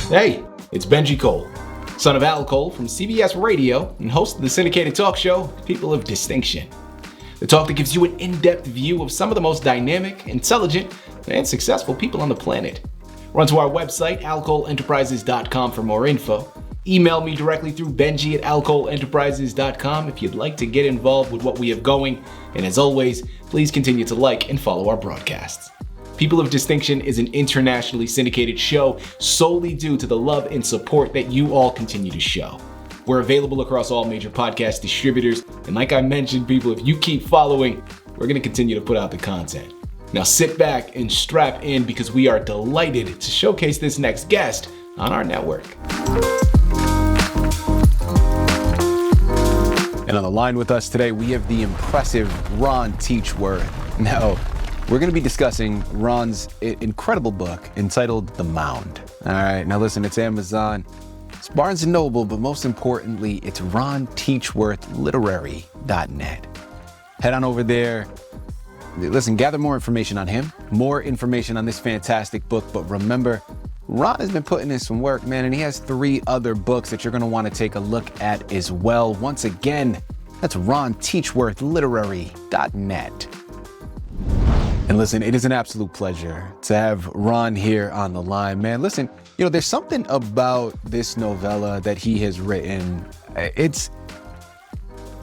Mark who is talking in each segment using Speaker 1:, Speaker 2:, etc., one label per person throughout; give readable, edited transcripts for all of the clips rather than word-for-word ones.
Speaker 1: Hey, it's Benji Cole, son of Al Cole from CBS Radio and host of the syndicated talk show, People of Distinction. The talk that gives you an in-depth view of some of the most dynamic, intelligent, and successful people on the planet. Run to our website, alcoleenterprises.com for more info. Email me directly through benji@alcoleenterprises.com if you'd like to get involved with what we have going. And as always, please continue to like and follow our broadcasts. People of Distinction is an internationally syndicated show solely due to the love and support that you all continue to show. We're available across all major podcast distributors, and like I mentioned, people, if you keep following, we're going to continue to put out the content. Now sit back and strap in because we are delighted to showcase this next guest on our network. And on the line with us today, we have the impressive Ron Teachworth. Now, we're going to be discussing Ron's incredible book entitled The Mound. All right, now listen, it's Amazon, it's Barnes & Noble, but most importantly, it's ronteachworthliterary.net. Head on over there. Listen, gather more information on him, more information on this fantastic book, but remember, Ron has been putting in some work, man, and he has 3 other books that you're going to want to take a look at as well. Once again, that's ronteachworthliterary.net. And listen, it is an absolute pleasure to have Ron here on the line, man. Listen, you know, there's something about this novella that he has written.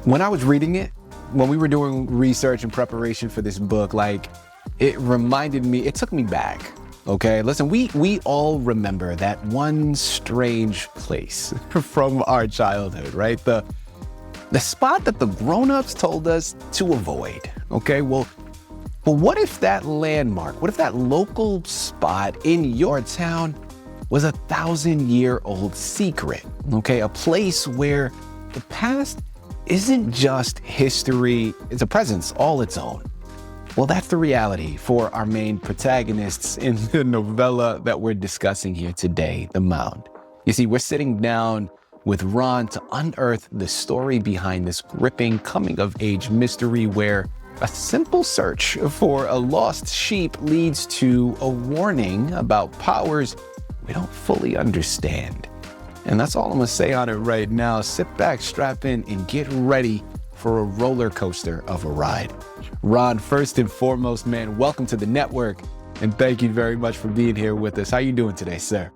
Speaker 1: When I was reading it, when we were doing research and preparation for this book, like, it reminded me, it took me back, okay? Listen, we all remember that one strange place from our childhood, right? The spot that the grown-ups told us to avoid, okay? Well, what if that landmark, what if that local spot in your town was a 1,000-year-old secret, okay? A place where the past isn't just history, it's a presence all its own. Well, that's the reality for our main protagonists in the novella that we're discussing here today, The Mound. You see, we're sitting down with Ron to unearth the story behind this gripping coming-of-age mystery where a simple search for a lost sheep leads to a warning about powers we don't fully understand. And that's all I'm gonna say on it right now. Sit back, strap in, and get ready for a roller coaster of a ride. Ron, first and foremost, man, welcome to the network, and thank you very much for being here with us. How you doing today, sir?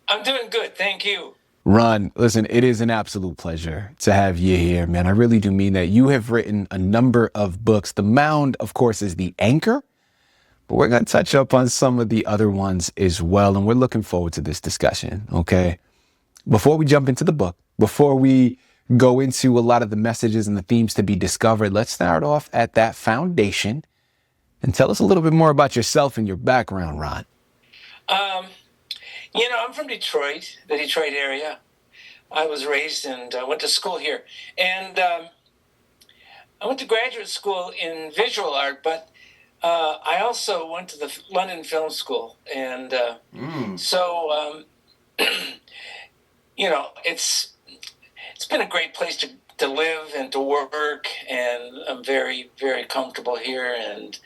Speaker 2: I'm doing good, thank you.
Speaker 1: Ron, listen, it is an absolute pleasure to have you here, man. I really do mean that. You have written a number of books. The Mound, of course, is the anchor, but we're going to touch up on some of the other ones as well, and we're looking forward to this discussion, okay? Before we jump into the book, before we go into a lot of the messages and the themes to be discovered, let's start off at that foundation and tell us a little bit more about yourself and your background, Ron.
Speaker 2: I'm from Detroit, the Detroit area. I was raised and went to school here. And I went to graduate school in visual art, but I also went to the London Film School. And it's been a great place to live and to work, and I'm very, very comfortable here. And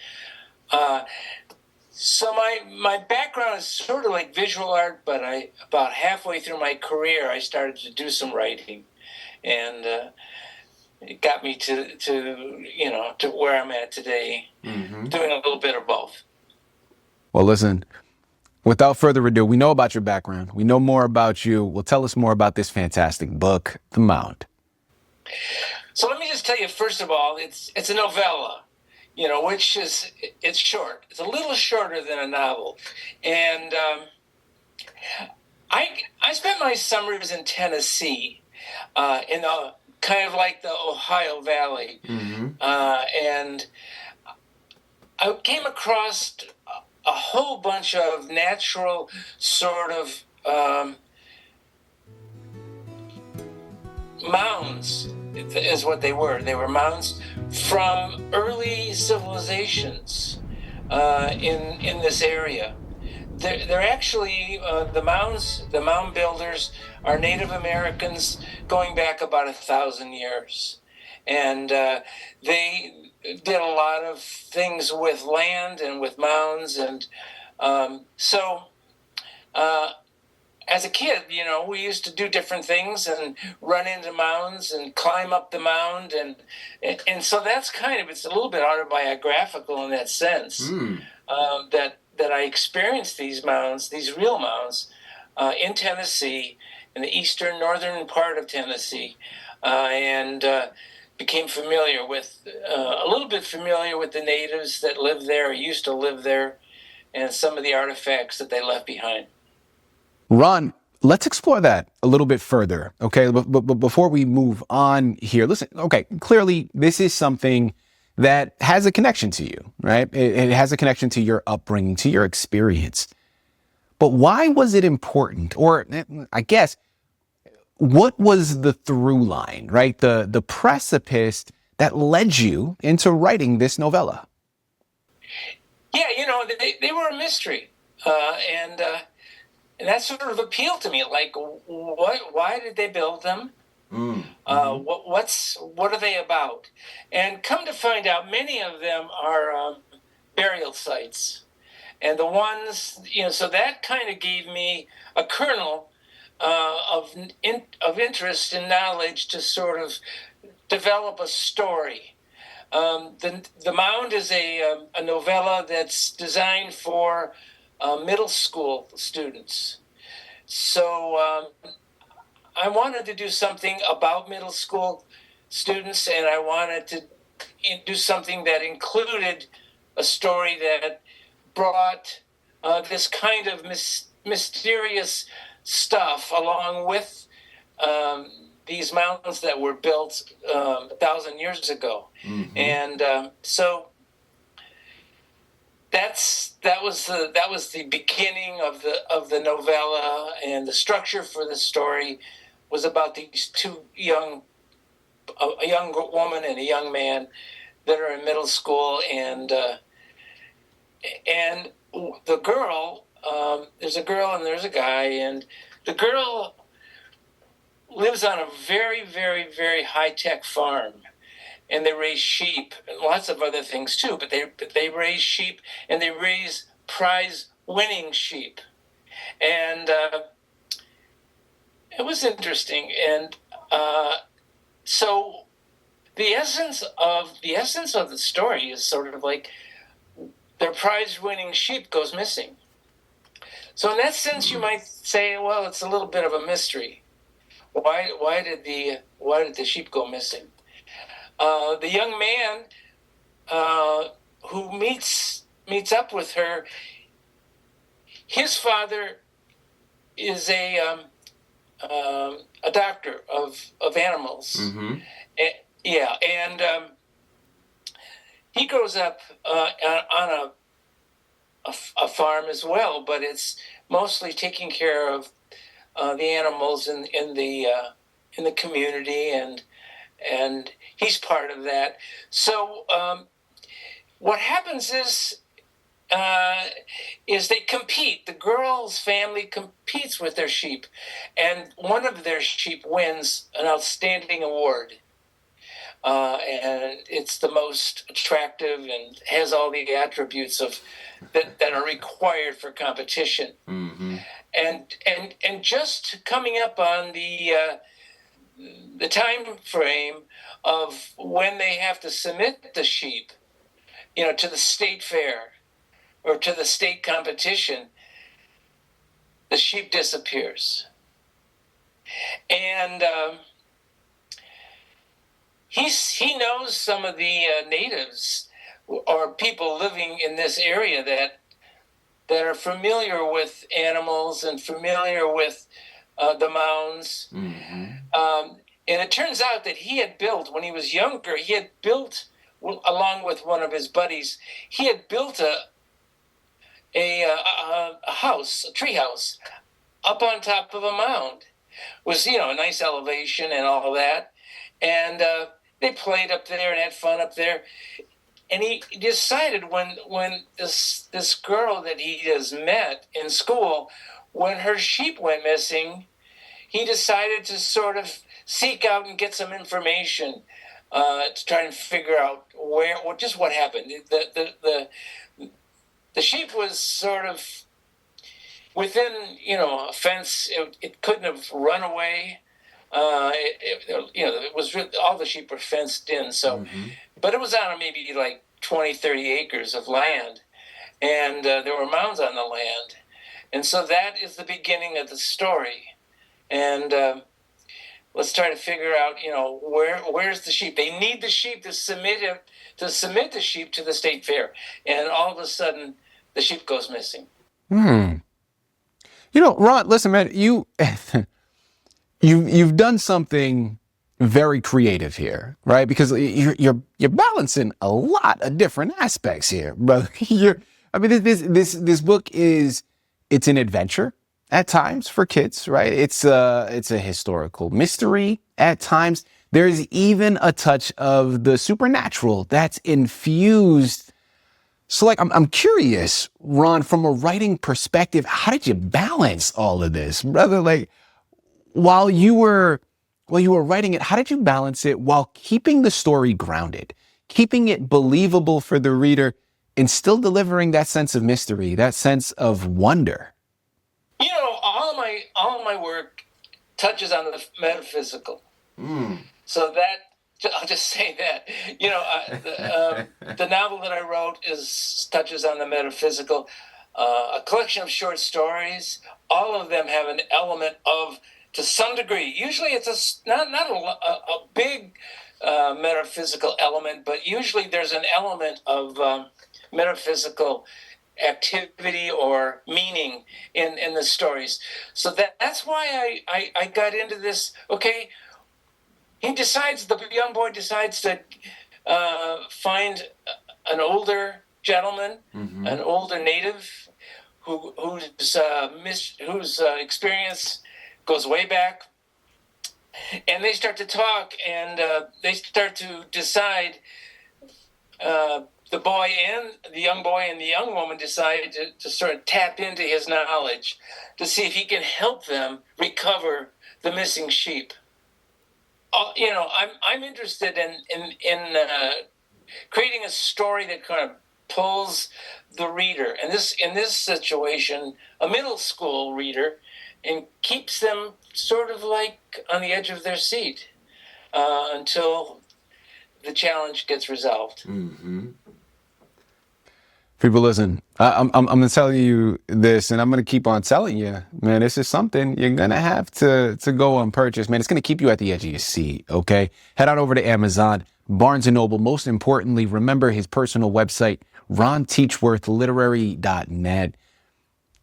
Speaker 2: so my background is sort of like visual art, but about halfway through my career, I started to do some writing, and it got me to where I'm at today, doing a little bit of both.
Speaker 1: Well, listen, without further ado, we know about your background. We know more about you. Well, tell us more about this fantastic book, The Mound.
Speaker 2: So let me just tell you, first of all, it's a novella. Which it's short. It's a little shorter than a novel. And I spent my summers in Tennessee, in kind of like the Ohio Valley. And I came across a whole bunch of natural sort of mounds, is what they were. They were mounds from early civilizations in this area. They're actually the mound builders are Native Americans going back about 1,000 years, and they did a lot of things with land and with mounds, and so as a kid, we used to do different things and run into mounds and climb up the mound, and so that's it's a little bit autobiographical in that sense. That I experienced these mounds, these real mounds, in Tennessee, in the eastern northern part of Tennessee, and became familiar with a little bit familiar with the natives that lived there, or used to live there, and some of the artifacts that they left behind.
Speaker 1: Ron, let's explore that a little bit further, okay? But before we move on here, listen, okay, clearly this is something that has a connection to you, right? It has a connection to your upbringing, to your experience. But why was it important? Or I guess, what was the through line, right? The precipice that led you into writing this novella?
Speaker 2: Yeah, they were a mystery. And that sort of appealed to me. Like, why did they build them? What are they about? And come to find out, many of them are burial sites. And the ones, so that kind of gave me a kernel of interest and knowledge to sort of develop a story. The Mound is a novella that's designed for middle school students. So I wanted to do something about middle school students, and I wanted to do something that included a story that brought this kind of mysterious stuff along with these mountains that were built 1,000 years ago. And so that was the beginning of the novella, and the structure for the story was about these two a young woman and a young man that are in middle school, and the girl, there's a girl and there's a guy, and the girl lives on a very, very, very high-tech farm, and they raise sheep and lots of other things too, but they raise sheep, and they raise prize-winning sheep. And it was interesting. And so the essence of the story is sort of like their prize-winning sheep goes missing. So in that sense, you might say, well, it's a little bit of a mystery. Why did the sheep go missing? The young man who meets up with her, his father is a doctor of animals. And he grows up on a farm as well, but it's mostly taking care of the animals in the community, and he's part of that. So what happens is they compete. The girl's family competes with their sheep, and one of their sheep wins an outstanding award. And it's the most attractive and has all the attributes that are required for competition. And just coming up on the time frame of when they have to submit the sheep, to the state fair or to the state competition, the sheep disappears. And he knows some of the natives or people living in this area that are familiar with animals and familiar with the mounds. And it turns out that he had built, when he was younger, along with one of his buddies, he had built a house, a tree house, up on top of a mound. It was, a nice elevation and all that. And they played up there and had fun up there. And he decided when this girl that he has met in school, when her sheep went missing, he decided to sort of seek out and get some information to try and figure out what happened. The sheep was sort of within, a fence. It couldn't have run away. It was really, all the sheep were fenced in. So, but it was on maybe like 20, 30 acres of land, and there were mounds on the land, and so that is the beginning of the story. And let's try to figure out, where's the sheep? They need the sheep to submit the sheep to the state fair, and all of a sudden, the sheep goes missing.
Speaker 1: Ron, listen, man, you've done something very creative here, right? Because you're balancing a lot of different aspects here, brother. This book it's an adventure at times for kids, right? It's a historical mystery at times. There's even a touch of the supernatural that's infused. So, like, I'm curious, Ron, from a writing perspective, how did you balance all of this, brother? Like, while you were writing it, how did you balance it while keeping the story grounded, keeping it believable for the reader, and still delivering that sense of mystery, that sense of wonder?
Speaker 2: All of my work touches on the metaphysical. So that I'll just say that. The novel that I wrote touches on the metaphysical. A collection of short stories. All of them have an element of, to some degree. Usually, it's not a big metaphysical element, but usually there's an element of metaphysical activity or meaning in the stories. So that's why I got into this. Okay, the young boy decides to find an older gentleman, an older native whose experience goes way back, and they start to talk, and they start to decide. The young boy and the young woman decide to sort of tap into his knowledge to see if he can help them recover the missing sheep. I'm interested in creating a story that kind of pulls the reader, and in this situation, a middle school reader, and keeps them sort of like on the edge of their seat until the challenge gets resolved.
Speaker 1: People, listen, I'm going to tell you this, and I'm going to keep on telling you, man, this is something you're going to have to go and purchase, man. It's going to keep you at the edge of your seat, okay? Head on over to Amazon, Barnes & Noble. Most importantly, remember his personal website, ronteachworthliterary.net.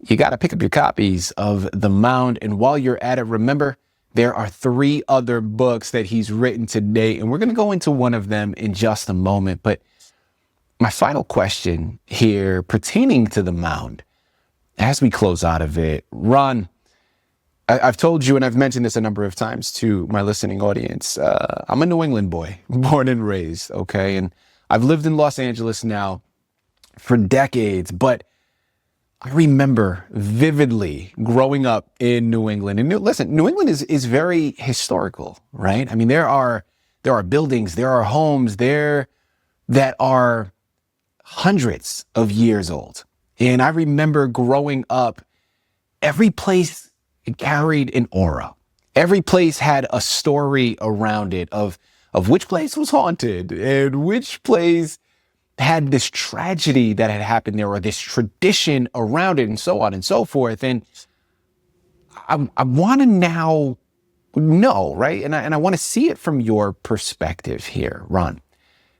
Speaker 1: You got to pick up your copies of The Mound, and while you're at it, remember, there are 3 other books that he's written to date, and we're going to go into one of them in just a moment, but my final question here pertaining to The Mound, as we close out of it, Ron, I've told you, and I've mentioned this a number of times to my listening audience, I'm a New England boy, born and raised, okay? And I've lived in Los Angeles now for decades, but I remember vividly growing up in New England. And listen, New England is very historical, right? I mean, there are buildings, there are homes there that are hundreds of years old. And I remember growing up, every place carried an aura. Every place had a story around it of which place was haunted and which place had this tragedy that had happened there or this tradition around it and so on and so forth. And I want to now know, right? And I want to see it from your perspective here, Ron.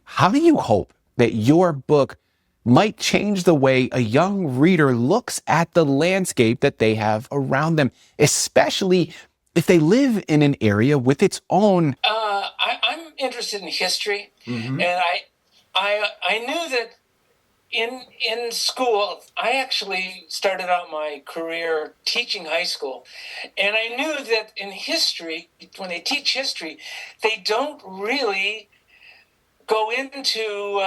Speaker 1: How do you hope that your book might change the way a young reader looks at the landscape that they have around them, especially if they live in an area with its own?
Speaker 2: I'm interested in history, and I knew that in school, I actually started out my career teaching high school, and I knew that in history, when they teach history, they don't really go into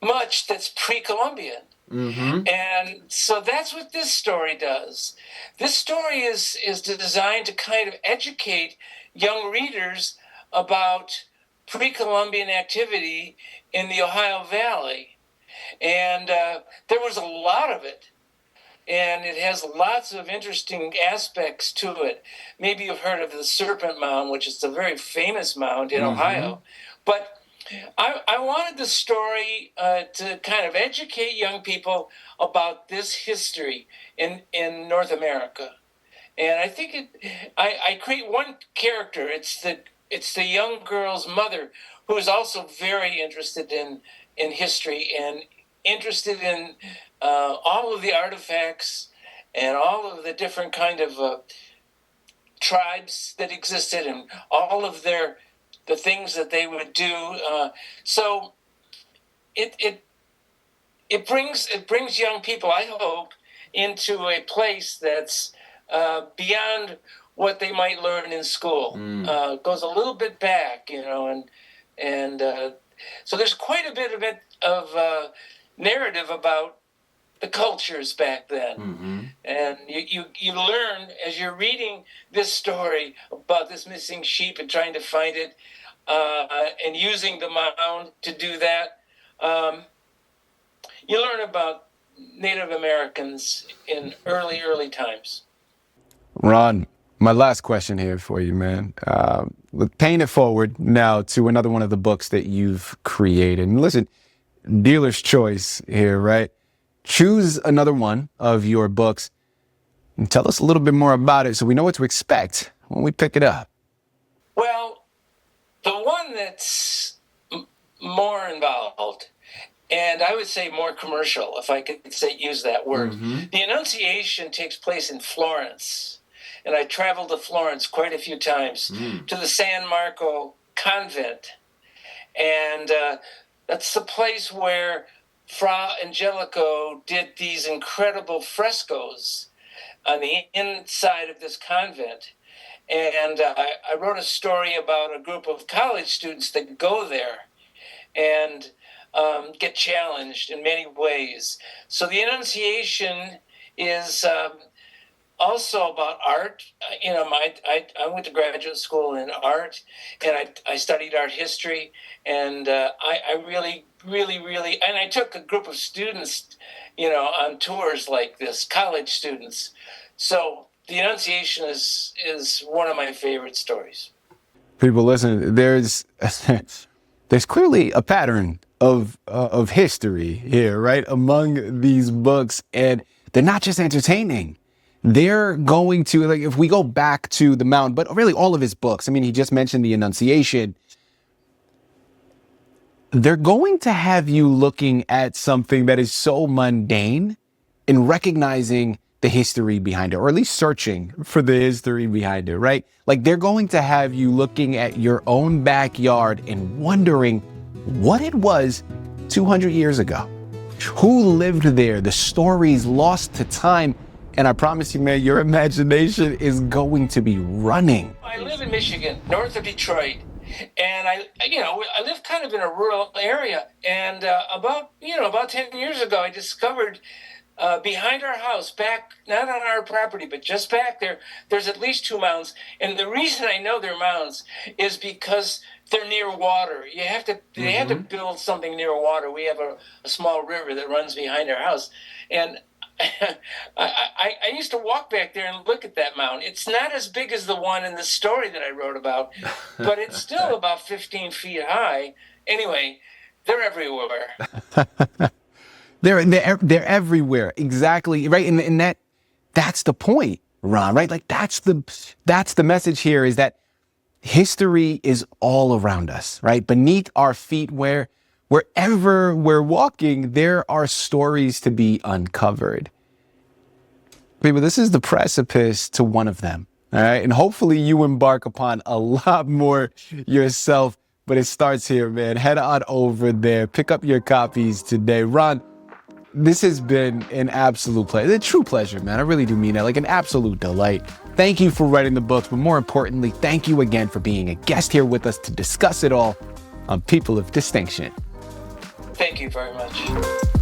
Speaker 2: much that's pre-Columbian. And so that's what this story does. This story is designed to kind of educate young readers about pre-Columbian activity in the Ohio Valley. And there was a lot of it. And it has lots of interesting aspects to it. Maybe you've heard of the Serpent Mound, which is a very famous mound in Ohio. But I wanted the story to kind of educate young people about this history in North America. And I think I create one character. It's the young girl's mother, who is also very interested in history and interested in all of the artifacts and all of the different kind of tribes that existed and all of the things that they would do. So it brings young people, I hope, into a place that's beyond what they might learn in school. Goes a little bit back, and so there's quite a bit of narrative about the cultures back then. And you learn as you're reading this story about this missing sheep and trying to find it, and using the mound to do that. You learn about Native Americans in early times.
Speaker 1: Ron, my last question here for you, man. Paying it forward now to another one of the books that you've created. And listen, dealer's choice here, right? Choose another one of your books and tell us a little bit more about it so we know what to expect when we pick it up.
Speaker 2: Well, the one that's more involved, and I would say more commercial, if I could use that word. The Annunciation takes place in Florence. And I traveled to Florence quite a few times to the San Marco convent. And that's the place where Fra Angelico did these incredible frescoes on the inside of this convent. And I wrote a story about a group of college students that go there and get challenged in many ways. So the Annunciation is also about art. I went to graduate school in art, and I studied art history, and I really, and I took a group of students, on tours like this, college students. So the Annunciation is one of my favorite stories.
Speaker 1: People, listen, there's clearly a pattern of history here, right, among these books, and they're not just entertaining. They're going to, like, if we go back to the Mound, but really all of his books, I mean, he just mentioned the Annunciation, they're going to have you looking at something that is so mundane and recognizing the history behind it, or at least searching for the history behind it, right? Like, they're going to have you looking at your own backyard and wondering what it was 200 years ago. Who lived there? The stories lost to time. And I promise you, man, your imagination is going to be running.
Speaker 2: I live in Michigan, north of Detroit, and I live kind of in a rural area. And about 10 years ago, I discovered behind our house, back, not on our property, but just back there, there's at least 2 mounds. And the reason I know they're mounds is because they're near water. They have to build something near water. We have a small river that runs behind our house. And I used to walk back there and look at that mound. It's not as big as the one in the story that I wrote about, but it's still about 15 feet high. Anyway, they're everywhere.
Speaker 1: They're everywhere. Exactly. Right. And that's the point, Ron, right? Like, that's the message here, is that history is all around us, right? Beneath our feet, wherever we're walking, there are stories to be uncovered. People, this is the precipice to one of them. All right. And hopefully you embark upon a lot more yourself. But it starts here, man. Head on over there. Pick up your copies today. Ron, this has been an absolute pleasure. A true pleasure, man. I really do mean that. Like, an absolute delight. Thank you for writing the books. But more importantly, thank you again for being a guest here with us to discuss it all on People of Distinction.
Speaker 2: Thank you very much.